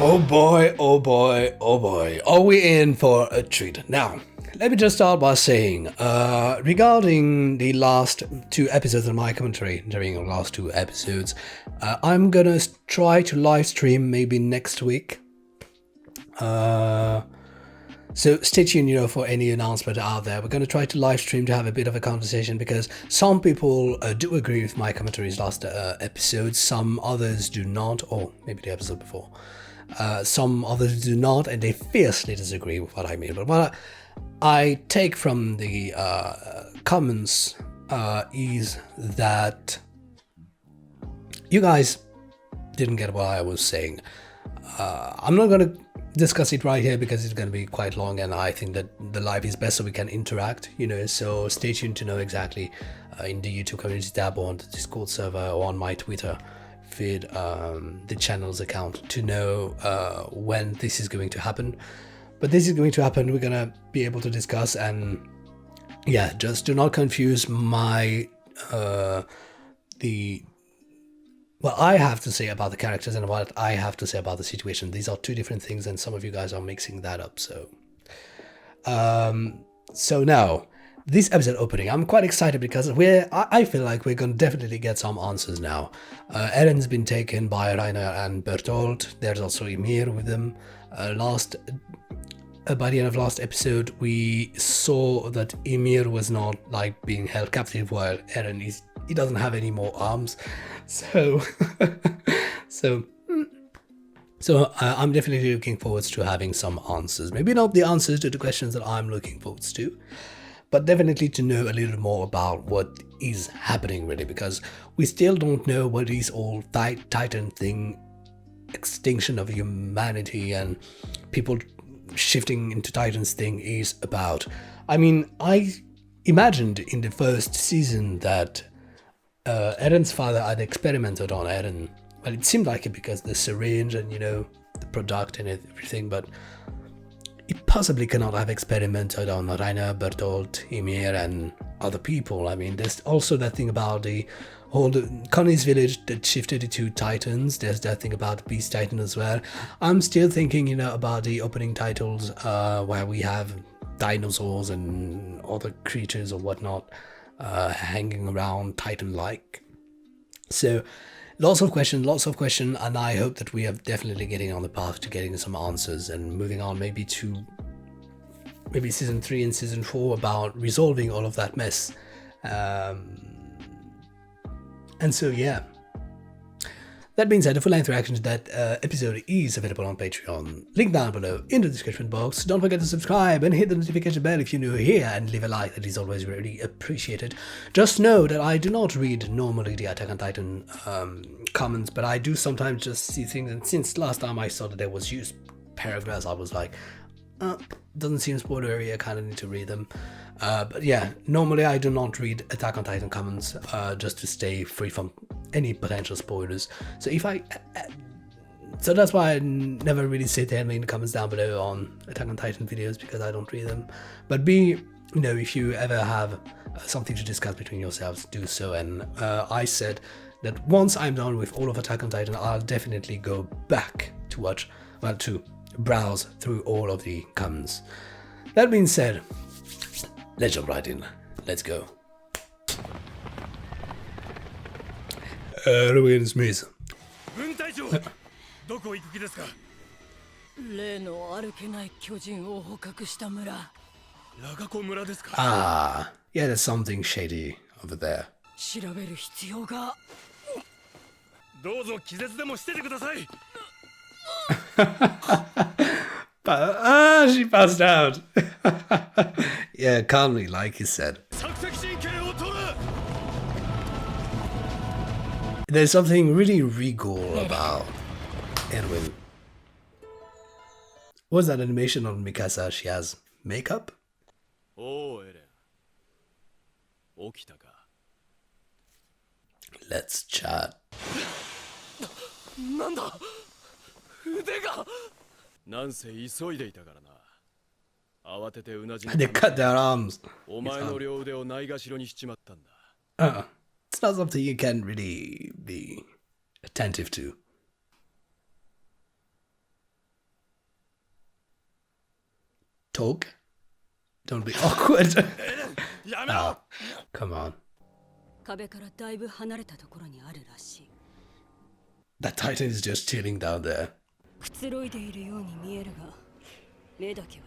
Oh boy, oh boy, oh boy. Are we in for a treat? Now, let me just start by saying, regarding the last two episodes of my commentary, during the last two episodes, I'm gonna try to live stream maybe next week. So stay tuned, for any announcement out there. We're going to try to live stream to have a bit of a conversation because some people do agree with my commentaries last episode, some others do not, or maybe the episode before. Some others do not, and they fiercely disagree with what I mean. But what I take from the comments is that you guys didn't get what I was saying. I'm not going to discuss it right here because it's going to be quite long, and I think that the live is best so we can interact, so stay tuned to know exactly in the YouTube community tab or on the Discord server or on my Twitter feed, the channel's account, to know when this is going to happen. But this is going to happen, we're going to be able to discuss, and yeah, just do not confuse my what I have to say about the characters and what I have to say about the situation. These are two different things, and some of you guys are mixing that up. So now, this episode opening, I'm quite excited because I feel like we're going to definitely get some answers now. Eren's been taken by Rainer and Bertolt. There's also Ymir with them. By the end of last episode, we saw that Ymir was not being held captive, while Eren he doesn't have any more arms. So I'm definitely looking forward to having some answers. Maybe not the answers to the questions that I'm looking forward to, but definitely to know a little more about what is happening really, because we still don't know what this all Titan thing, extinction of humanity and people shifting into Titans thing is about. I mean, I imagined in the first season that Eren's father had experimented on Eren. Well, it seemed like it because the syringe and the product and everything, but he possibly cannot have experimented on Rainer, Bertolt, Ymir and other people. I mean, there's also that thing about the whole Connie's village that shifted into Titans. There's that thing about the Beast Titan as well. I'm still thinking, about the opening titles where we have dinosaurs and other creatures or whatnot hanging around Titan-like. So lots of questions, and I hope that we are definitely getting on the path to getting some answers and moving on maybe to season 3 and season 4 about resolving all of that mess. And so yeah, that being said, the full length reaction to that episode is available on Patreon. Link down below in the description box. Don't forget to subscribe and hit the notification bell if you're new here, and leave a like. That is always really appreciated. Just know that I do not read normally the Attack on Titan comments, but I do sometimes just see things, and since last time I saw that there was used paragraphs, I was like, doesn't seem spoilery, I kind of need to read them. But yeah, normally I do not read Attack on Titan comments just to stay free from any potential spoilers. So so that's why I never really sit there and make the comments down below on Attack on Titan videos, because I don't read them. But if you ever have something to discuss between yourselves, do so. And I said that once I'm done with all of Attack on Titan, I'll definitely go back to browse through all of the comments. That being said, let's jump right in. Let's go. Erwin Smith. Yeah, there's something shady over there. She passed out. Yeah, calmly, like you said. There's something really regal about Erwin. What's that animation on Mikasa? She has makeup? Let's chat. They cut their arms. It's not something you can really be attentive to. Talk. Don't be awkward. Oh, come on. That Titan is just chilling down there.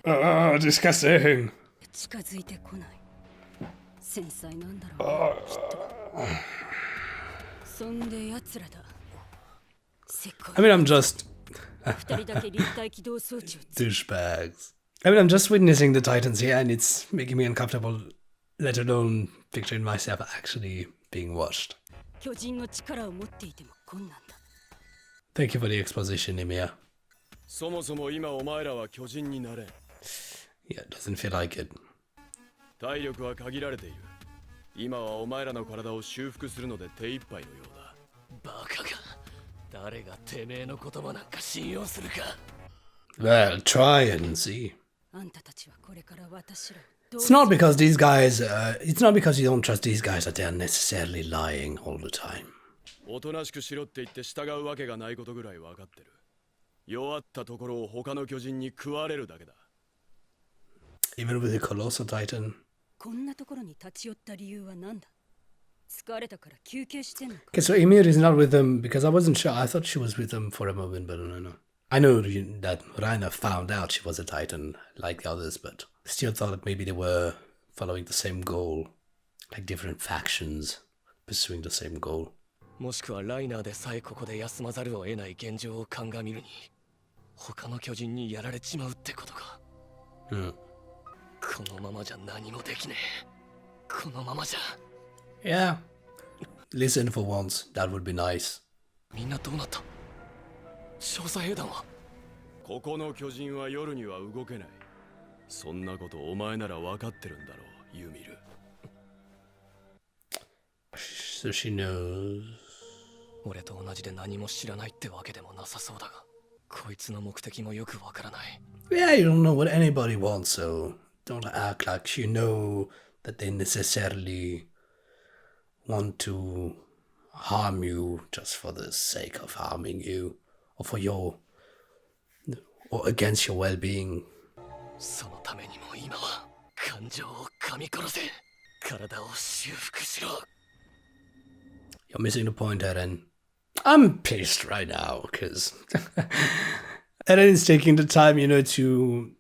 Oh, disgusting. I mean, I'm just... douchebags. I mean, I'm just witnessing the Titans here and it's making me uncomfortable, let alone picturing myself actually being watched. Thank you for the exposition, Ymir. Yeah, it doesn't feel like it. 体力は限られている。今はお前らの体を修復するので手一杯のようだ。バカが、誰がてめえの言葉なんか信用するか。Well, try and see. It's not because these guys, it's not because you don't trust these guys that they're necessarily lying all the time. おとなしくしろって言って従うわけがないことぐらい分かってる。弱ったところを他の巨人に食われるだけだ。Even with the Colossal Titan. こんなところに立ち寄った理由は何だ? 疲れたから休憩してんのか? Okay, so Ymir is not with them because I wasn't sure. I thought she was with them for a moment, but no. I know that Rainer found out she was a Titan like the others, but still thought that maybe they were following the same goal, like different factions pursuing the same goal. もしくはライナーでさえここで休まざるを得ない現状を鑑みるに、他の巨人にやられちまうってことか。このままじゃ何もできねえ。このままじゃ。Yeah. Listen for once. That would be nice. みんなどうなった？調査兵団は？ここの巨人は夜には動けない。そんなことお前なら分かってるんだろう、ユミル。So she knows. 俺と同じで何も知らないってわけでもなさそうだが、こいつの目的もよくわからない。Yeah, you don't know what anybody wants, so don't act like you know that they necessarily want to harm you just for the sake of harming you, or for your, or against your well-being. そのためにも今は感情を噛み殺せ。体を修復しろ。You're missing the point, Eren. I'm pissed right now because Eren is taking the time, to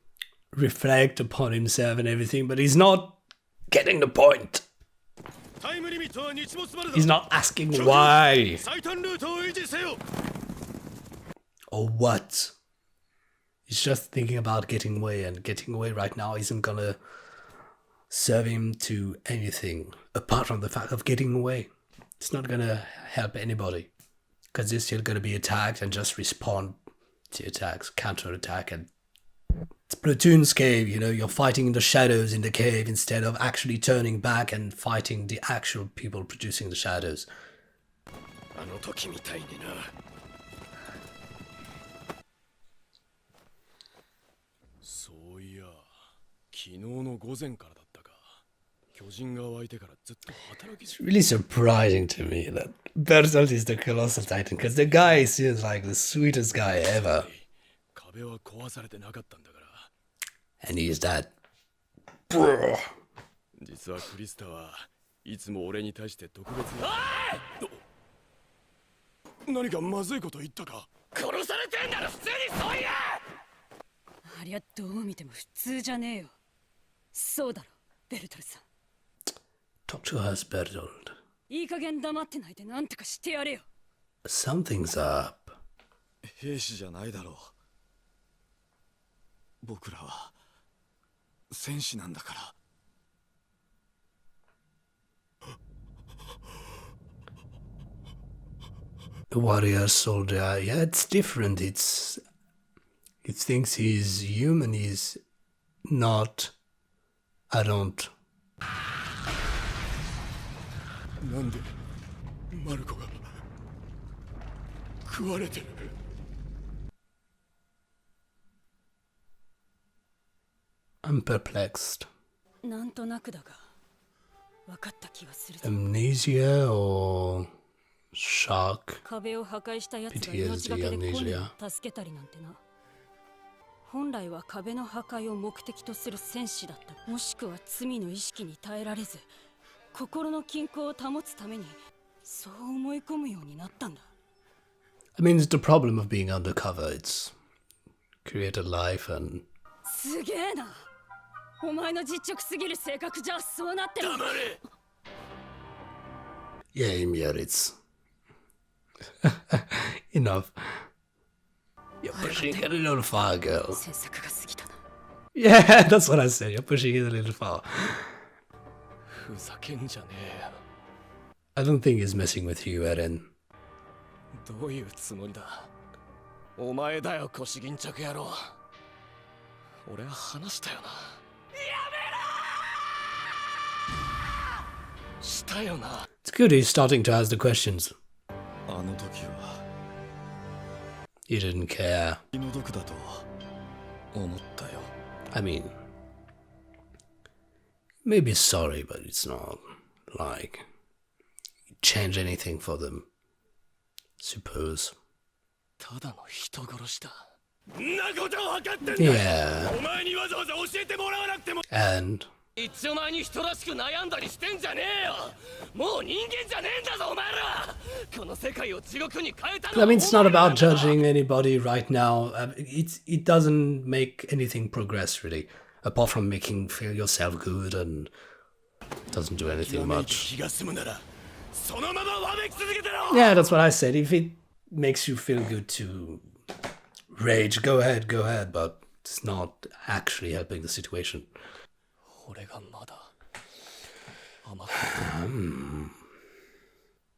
reflect upon himself and everything, but he's not getting the point. He's not asking why. Or what. He's just thinking about getting away, and getting away right now isn't gonna serve him to anything apart from the fact of getting away. It's not gonna help anybody because they're still gonna be attacked and just respond to attacks, counter-attack, and it's Platoon's cave, you're fighting in the shadows in the cave instead of actually turning back and fighting the actual people producing the shadows. あの時みたいにな。そういや、昨日の午前からだったか。巨人が湧いてからずっと働き。 It's really surprising to me that Bertolt is the Colossal Titan because the guy seems like the sweetest guy ever. 壁は壊されてなかったんだから。And he's that. 実はクリスタはいつも俺に対して特別な。何かまずいこと言ったか？殺されてんなら普通にそう言え！ありゃどう見ても普通じゃねえよ。そうだろ、ベルトルさん。Talk to us, Bertolt. いい加減黙ってないでなんとかしてやれよ。Something's up. 兵士じゃないだろう。僕らは戦士なんだから。A warrior soldier, yeah, it's different. It thinks he's human, he's not. I don't. なんでマルコが食われてる。I'm perplexed. なんとなくだが、分かった気がする。Amnesia or shock? 壁を破壊したやつが命がけでコニーを助けたりなんてな。本来は壁の破壊を目的とする戦士だった。もしくは罪の意識に耐えられず、心の均衡を保つためにそう思い込むようになったんだ。I mean, it's the problem of being undercover. It's created life and... すげえな。お前の実直すぎる性格じゃそうなってる。黙れ。 Yeah, Ymir, it's... enough. You're pushing it a little far, girl. Yeah, that's what I said. You're pushing it a little far. I don't think he's messing with you, Eren. どういうつもりだ。お前だよ、腰巾着野郎。俺は話したよな。やめろ！したよな。It's good he's starting to ask the questions. あの時は You didn't care. 気の毒だと思ったよ。I mean, maybe sorry, but it's not like change anything for them. Suppose. ただの人殺しだ。んなことを分かってんだ。Yeah. お前にわざわざ教えてもらわなくても。And 一丁前に人らしく悩んだりしてんじゃねえよ。もう人間じゃねえんだぞお前ら。この世界を地獄に変えたの。I mean, it's not about judging anybody right now. It doesn't make anything progress really, apart from making feel yourself good, and doesn't do anything much. Yeah, that's what I said. If it makes you feel good to rage, go ahead, but it's not actually helping the situation. 俺がまだ甘く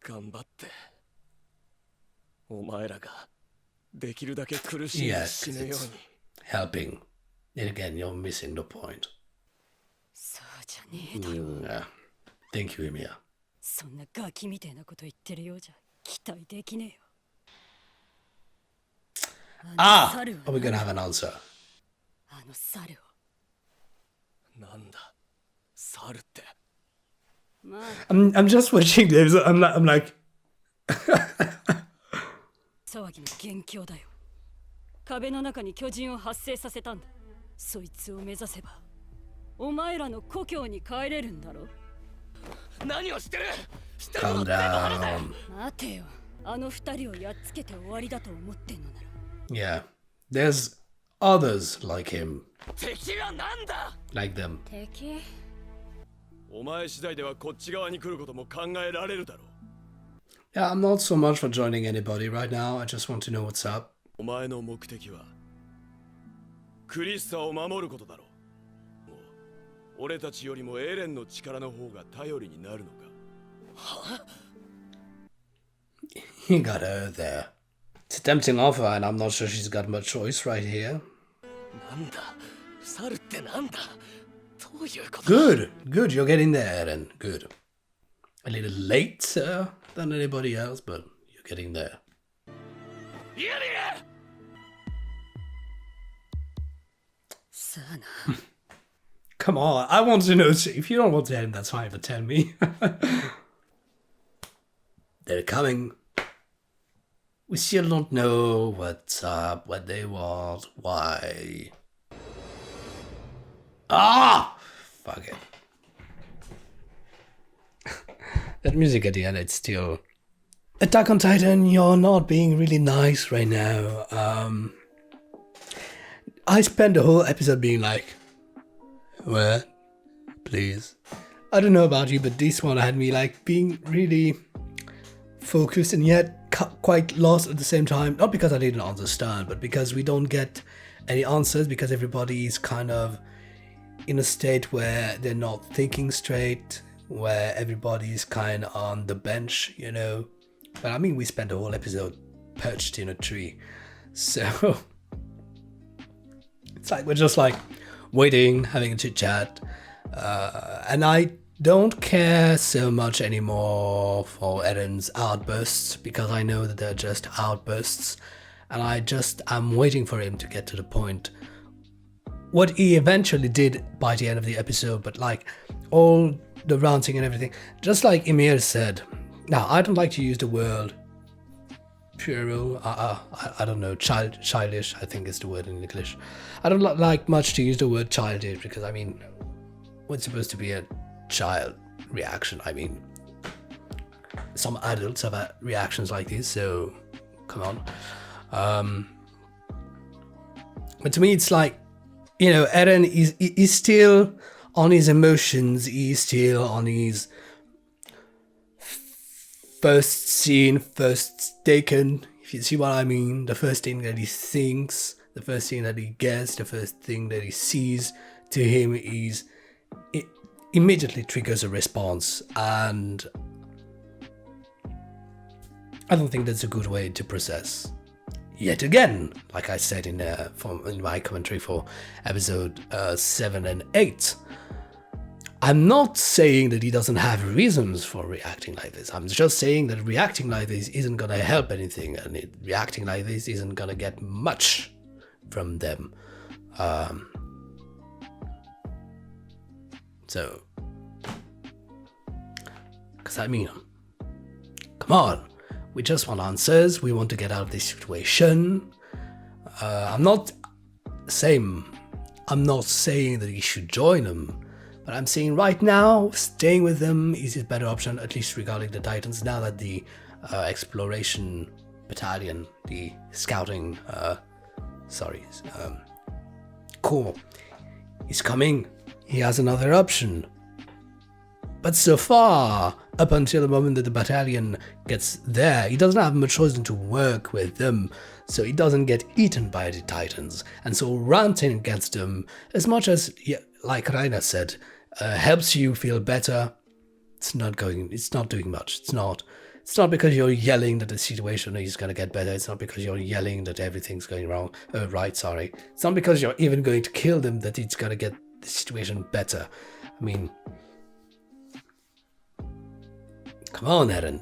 頑張ってお前らができるだけ苦しい死ぬように helping. And again, you're missing the point. そうじゃねえだろ。Yeah. Thank you, Ymir. そんなガキみたいなこと言ってるようじゃ期待できねえよ。Ah! Are we gonna have an answer? あの猿を。なんだ、猿って。I'm just watching this. I'm like. 騒ぎの元凶だよ。壁の中に巨人を発生させたんだ。そいつを目指せば、お前らの故郷に帰れるんだろ。何をしてる？ Calm down. 待てよ。あの二人をやっつけて終わりだと思ってんのなら。Yeah. There's others like him. 敵はなんだ？ Like them. 敵？お前次第ではこっち側に来ることも考えられるだろう。Yeah, I'm not so much for joining anybody right now. I just want to know what's up. お前の目的はクリスタを守ることだろう。もう俺たちよりもエレンの力の方が頼りになるのか。は？ He got her there. It's a tempting offer, and I'm not sure she's got much choice right here. なんだ、猿ってなんだ。どういうこと？ Good, good. You're getting there, Eren. Good. A little later than anybody else, but you're getting there. いやね。さあな。Come on, I want to know. If you don't want to tell him, that's fine, but tell me. They're coming. We still don't know what's up, what they want, why. Ah! Fuck it. That music at the end, it's still... Attack on Titan, you're not being really nice right now. I spent the whole episode being like... What? Please. I don't know about you, but this one had me like being really focused and yet quite lost at the same time. Not because I didn't understand, but because we don't get any answers, because everybody is kind of in a state where they're not thinking straight, where everybody's kind of on the bench, you know. But I mean, we spent the whole episode perched in a tree. So it's like we're just like waiting, having a chit chat. And I don't care so much anymore for Eren's outbursts, because I know that they're just outbursts. And I'm waiting for him to get to the point. What he eventually did by the end of the episode, but like all the ranting and everything, just like Ymir said. Now, I don't like to use the word puerile. I don't know, childish, I think is the word in English. I don't like much to use the word childish because, I mean, what's supposed to be a child reaction? I mean, some adults have reactions like this, so come on. But to me, it's like, you know, Eren is still on his emotions. He's still on his first scene, first taken, if you see what I mean. The first thing that he thinks, the first thing that he gets, the first thing that he sees to him is, it immediately triggers a response. And I don't think that's a good way to process. Yet again, like I said in my commentary for episode 7 and 8, I'm not saying that he doesn't have reasons for reacting like this. I'm just saying that reacting like this isn't going to help anything, and reacting like this isn't going to get much from them. So, because I mean, come on. We just want answers. We want to get out of this situation. I'm not saying that he should join them, but I'm saying right now, staying with them is a better option, at least regarding the Titans, now that the exploration battalion, the scouting, corps is coming. He has another option. But so far, up until the moment that the battalion gets there, he doesn't have much choice than to work with them, so he doesn't get eaten by the Titans. And so ranting against them, as much as, like Rainer said, helps you feel better, it's not doing much. It's not because you're yelling that the situation is going to get better. It's not because you're yelling that everything's going right. It's not because you're even going to kill them that it's going to get the situation better. I mean, come on, Eren.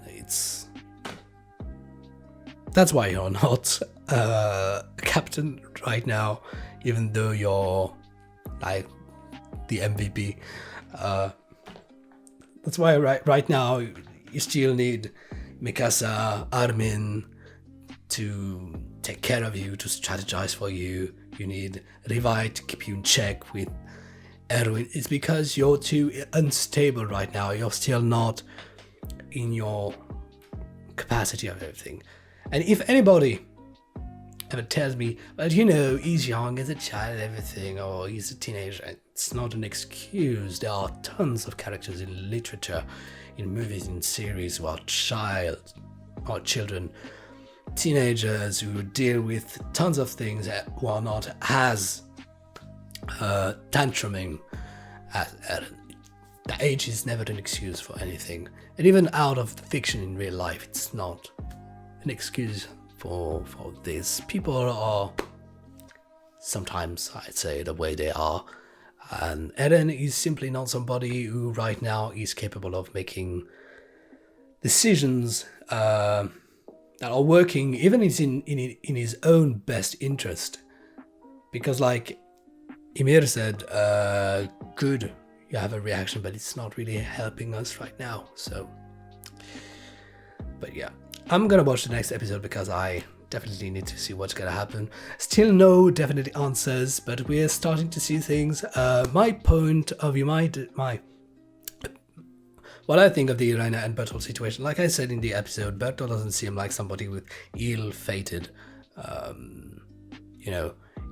That's why you're not a captain right now, even though you're like the MVP. That's why right now you still need Mikasa, Armin to take care of you, to strategize for you. You need Levi to keep you in check with Erwin. It's because you're too unstable right now. You're still not in your capacity of everything. And if anybody ever tells me, well, you know, he's young, he's a child, everything, or he's a teenager, it's not an excuse. There are tons of characters in literature, in movies, in series who are children, teenagers who deal with tons of things who are not as tantruming as Eren. The age is never an excuse for anything. And even out of fiction in real life, it's not an excuse for this. People are sometimes, I'd say, the way they are. And Eren is simply not somebody who right now is capable of making decisions that are working, even in his own best interest. Because like Ymir said, good, you have a reaction, but it's not really helping us right now. So, but yeah, I'm gonna watch the next episode because I definitely need to see what's gonna happen. Still no definite answers, but we're starting to see things. My point of view, what I think of the Rainer and Bertolt situation, like I said in the episode, Bertolt doesn't seem like somebody with ill-fated,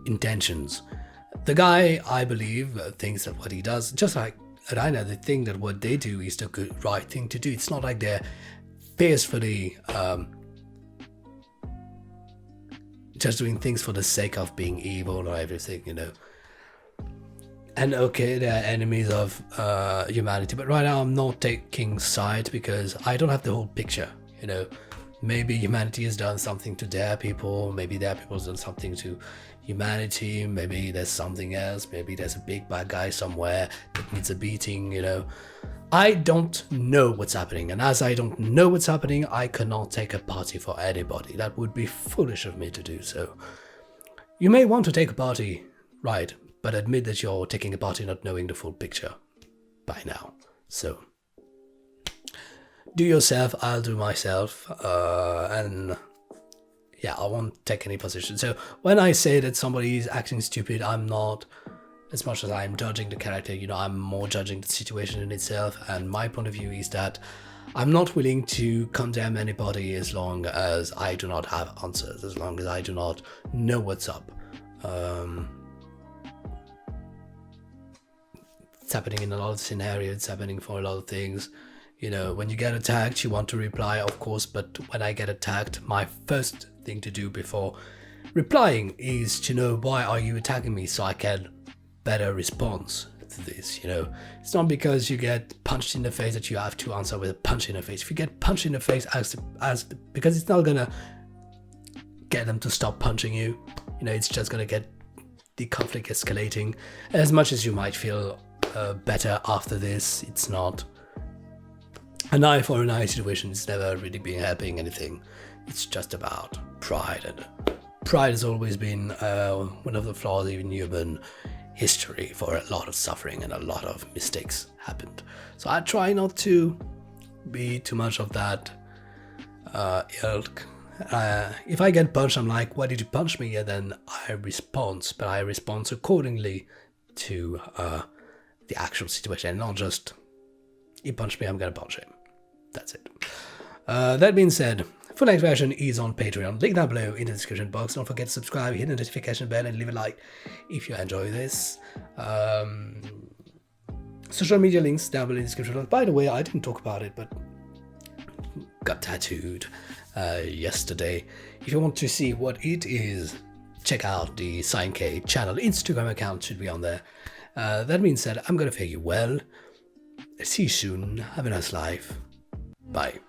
intentions. The guy, I believe, thinks that what he does, just like Rainer, they think that what they do is the good, right thing to do. It's not like they're fiercely just doing things for the sake of being evil or everything, you know. And okay, they're enemies of humanity, but right now I'm not taking side because I don't have the whole picture, you know. Maybe humanity has done something to their people, maybe their people's done something to humanity, maybe there's something else, maybe there's a big bad guy somewhere that needs a beating, you know. I don't know what's happening, and as I don't know what's happening, I cannot take a party for anybody. That would be foolish of me to do so. You may want to take a party, right, but admit that you're taking a party not knowing the full picture by now. So, do yourself, I'll do myself, and yeah, I won't take any position. So when I say that somebody is acting stupid, I'm not, as much as I'm judging the character, I'm more judging the situation in itself. And my point of view is that I'm not willing to condemn anybody as long as I do not have answers, as long as I do not know what's up. It's happening in a lot of scenarios, it's happening for a lot of things. When you get attacked, you want to reply, of course, but when I get attacked, my first thing to do before replying is to know, why are you attacking me, so I can better respond to this. It's not because you get punched in the face that you have to answer with a punch in the face. If you get punched in the face, because it's not gonna get them to stop punching you, it's just gonna get the conflict escalating. As much as you might feel better after this, it's not an eye for an eye situation. It's never really been helping anything. It's just about pride, and pride has always been one of the flaws in human history, for a lot of suffering and a lot of mistakes happened. So I try not to be too much of that ilk. If I get punched, I'm like, why did you punch me? And then I respond, but I respond accordingly to the actual situation, and not just, he punched me, I'm gonna punch him. That's it. That being said, full length version is on Patreon. Link down below in the description box. Don't forget to subscribe, hit the notification bell, and leave a like if you enjoy this. Social media links down below in the description box. By the way, I didn't talk about it, but got tattooed yesterday. If you want to see what it is, check out the SignK channel. Instagram account should be on there. That being said, I'm gonna fare you well. See you soon. Have a nice life. Bye.